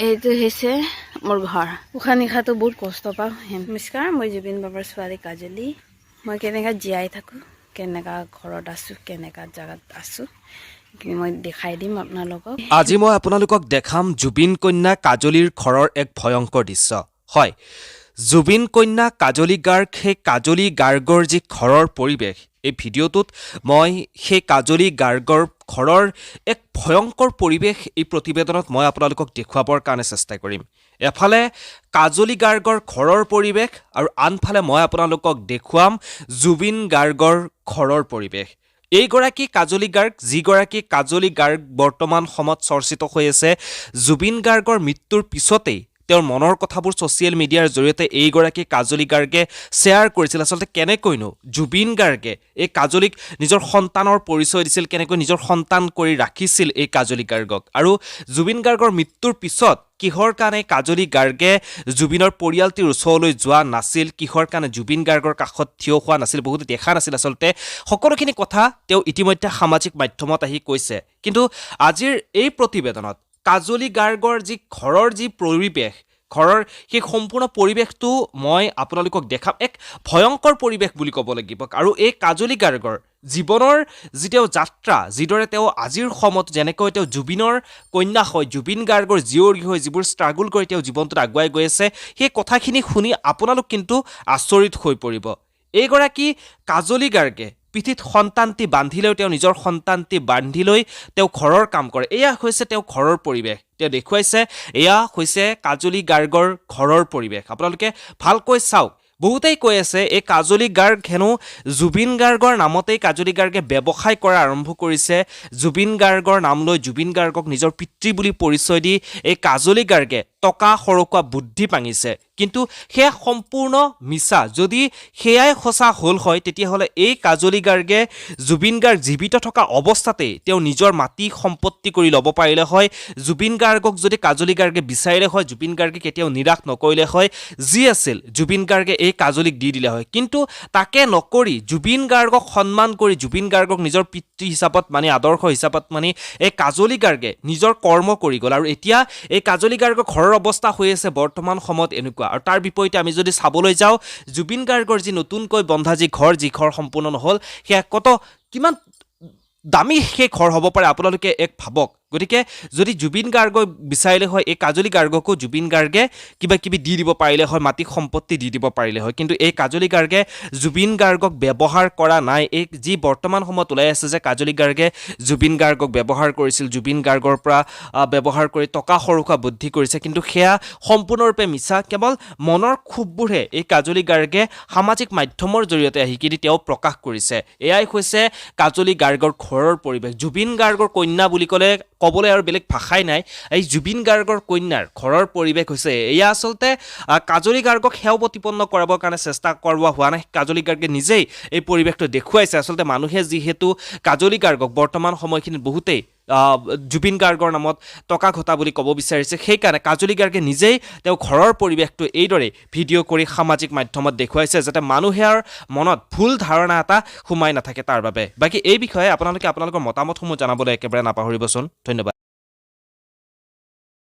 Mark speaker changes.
Speaker 1: এইটো হৈছে মোৰ ঘৰ। উশাহ নিশাটো বহুত কষ্ট পাওঁ। নমস্কাৰ, মই জুবিন বাবাৰ ছোৱালী কাজলী। মই কেনেকৈ জীয়াই থাকোঁ, কেনেকুৱা ঘৰত আছোঁ, কেনেকুৱা জেগাত আছোঁ, মই দেখাই দিম আপোনালোকক।
Speaker 2: আজি মই আপোনালোকক দেখাম জুবিন কন্যা কাজলীৰ ঘৰৰ এক ভয়ংকৰ দৃশ্য। হয়, জুবিন কন্যা কাজলী গাৰ্গ, সেই কাজলী গাৰ্গৰ যি ঘৰৰ পৰিৱেশ, এই ভিডিঅ'টোত মই সেই কাজলী গাৰ্গৰ ঘৰৰ এক ভয়ংকৰ পৰিৱেশ এই প্ৰতিবেদনত মই আপোনালোকক দেখুৱাবৰ কাৰণে চেষ্টা কৰিম। এফালে কাজলী গাৰ্গৰ ঘৰৰ পৰিৱেশ আৰু আনফালে মই আপোনালোকক দেখুৱাম জুবিন গাৰ্গৰ ঘৰৰ পৰিৱেশ। এইগৰাকী কাজলী গাৰ্গ, যিগৰাকী কাজলী গাৰ্গ বৰ্তমান সময়ত চৰ্চিত হৈ আছে। জুবিন গাৰ্গৰ মৃত্যুৰ পিছতেই তেওঁৰ মনৰ কথাবোৰ ছ'চিয়েল মিডিয়াৰ জৰিয়তে এইগৰাকী কাজলী গাৰ্গে শ্বেয়াৰ কৰিছিল। আচলতে কেনেকৈনো জুবিন গাৰ্গে এই কাজলীক নিজৰ সন্তানৰ পৰিচয় দিছিল, কেনেকৈ নিজৰ সন্তান কৰি ৰাখিছিল এই কাজলী গাৰ্গক, আৰু জুবিন গাৰ্গৰ মৃত্যুৰ পিছত কিহৰ কাৰণে কাজলী গাৰ্গে জুবিনৰ পৰিয়ালটিৰ ওচৰলৈ যোৱা নাছিল, কিহৰ কাৰণে জুবিন গাৰ্গৰ কাষত থিয় হোৱা নাছিল, বহুতে দেখা নাছিল। আচলতে সকলোখিনি কথা তেওঁ ইতিমধ্যে সামাজিক মাধ্যমত আহি কৈছে। কিন্তু আজিৰ এই প্ৰতিবেদনত কাজলী গাৰ্গৰ যি ঘৰৰ যি পৰিৱেশ, ঘৰৰ সেই সম্পূৰ্ণ পৰিৱেশটো মই আপোনালোকক দেখাম। এক ভয়ংকৰ পৰিৱেশ বুলি ক'ব লাগিব। আৰু এই কাজলী গাৰ্গৰ জীৱনৰ যি তেওঁ যাত্ৰা, যিদৰে তেওঁ আজিৰ সময়ত যেনেকৈ তেওঁ জুবিনৰ কন্যা হয়, জুবিন গাৰ্গৰ জীয়ৰী হৈ যিবোৰ ষ্ট্ৰাগল কৰি তেওঁ জীৱনটোত আগুৱাই গৈ আছে, সেই কথাখিনি শুনি আপোনালোক কিন্তু আচৰিত হৈ পৰিব। এইগৰাকী কাজলী গাৰ্গে পিঠিত সন্তানটি বান্ধি লৈ, তেওঁ নিজৰ সন্তানটি বান্ধি লৈ তেওঁ ঘৰৰ কাম কৰে। এয়া হৈছে তেওঁ ঘৰৰ পৰিৱেশ। তেওঁ দেখুৱাইছে এয়া হৈছে কাজলী গাৰ্গৰ ঘৰৰ পৰিৱেশ। আপোনালোকে ভালকৈ চাওক। বহুতেই কৈ আছে এই কাজলী গাৰ্গ হেনো জুবিন গাৰ্গৰ নামতেই কাজলী গাৰ্গে ব্যৱসায় কৰা আৰম্ভ কৰিছে। জুবিন গাৰ্গৰ নাম লৈ জুবিন গাৰ্গক নিজৰ পিতৃ বুলি পৰিচয় দি এই কাজলী গাৰ্গে টকা সৰকোৱা বুদ্ধি পাঙিছে। কিন্তু সেয়া সম্পূৰ্ণ মিছা। যদি সেয়াই সঁচা হ'ল হয়, তেতিয়াহ'লে এই কাজলী গাৰ্গে জুবিন গাৰ্গ জীৱিত থকা অৱস্থাতেই তেওঁ নিজৰ মাটি সম্পত্তি কৰি ল'ব পাৰিলে হয়। জুবিন গাৰ্গক যদি কাজলী গাৰ্গে বিচাৰিলে হয়, জুবিন গাৰ্গে কেতিয়াও নিৰাশ নকৰিলে হয়। যি আছিল জুবিন গাৰ্গে এই কাজলীক দি দিলে হয়। কিন্তু তাকে নকৰি জুবিন গাৰ্গক সন্মান কৰি, জুবিন গাৰ্গক নিজৰ পিতৃ হিচাপত মানি, আদৰ্শ হিচাপত মানি এই কাজলী গাৰ্গে নিজৰ কৰ্ম কৰি গ'ল। আৰু এতিয়া এই কাজলী গাৰ্গৰ ঘৰৰ অৱস্থা হৈ আছে বৰ্তমান সময়ত এনেকুৱা। আৰু তাৰ বিপৰীতে আমি যদি চাবলৈ যাওঁ, জুবিন গাৰ্গৰ যি নতুনকৈ বন্ধা যি ঘৰ সম্পূৰ্ণ নহ'ল, সেয়া কিমান দামী সেই ঘৰ হ'ব পাৰে আপোনালোকে এক ভাবক। গতিকে যদি জুবিন গাৰ্গক বিচাৰিলে হয়, এই কাজলী গাৰ্গকো জুবিন গাৰ্গে কিবা কিবি দি দিব পাৰিলে হয়, মাটি সম্পত্তি দি দিব পাৰিলে হয়। কিন্তু এই কাজলী গাৰ্গে জুবিন গাৰ্গক ব্যৱহাৰ কৰা নাই। এই যি বৰ্তমান সময়ত ওলাই আছে যে কাজলী গাৰ্গে জুবিন গাৰ্গক ব্যৱহাৰ কৰিছিল, জুবিন গাৰ্গৰ পৰা ব্যৱহাৰ কৰি টকা সৰকোৱা বুদ্ধি কৰিছে, কিন্তু সেয়া সম্পূৰ্ণৰূপে মিছা। কেৱল মনৰ ক্ষোভবোৰহে এই কাজলী গাৰ্গে সামাজিক মাধ্যমৰ জৰিয়তে আহি কিনি তেওঁ প্ৰকাশ কৰিছে। এয়াই হৈছে কাজলী গাৰ্গৰ ঘৰৰ পৰিৱেশ। জুবিন গাৰ্গৰ কন্যা বুলি ক'বলৈ আৰু বেলেগ ভাষাই নাই। এই জুবিন গাৰ্গৰ কন্যাৰ ঘৰৰ পৰিৱেশ হৈছে এয়া। আচলতে কাজলী গাৰ্গক সেৱা প্ৰতিপন্ন কৰাবৰ কাৰণে চেষ্টা কৰোৱা হোৱা নাই। কাজলী গাৰ্গে নিজেই এই পৰিৱেশটো দেখুৱাইছে। আচলতে মানুহে যিহেতু কাজলী গাৰ্গক বৰ্তমান সময়খিনিত বহুতেই জুবিন গাৰ্গৰ নামত টকা ঘটা বুলি ক'ব বিচাৰিছে, সেইকাৰণে কাজলী গাৰ্গে নিজেই তেওঁ ঘৰৰ পৰিৱেশটো এইদৰে ভিডিঅ' কৰি সামাজিক মাধ্যমত দেখুৱাইছে, যাতে মানুহৰ মনত ভুল ধাৰণা এটা সোমাই নাথাকে তাৰ বাবে। বাকী এই বিষয়ে আপোনালোকে আপোনালোকৰ মতামতসমূহ জনাবলৈ একেবাৰে নাপাহৰিবচোন। ধন্যবাদ।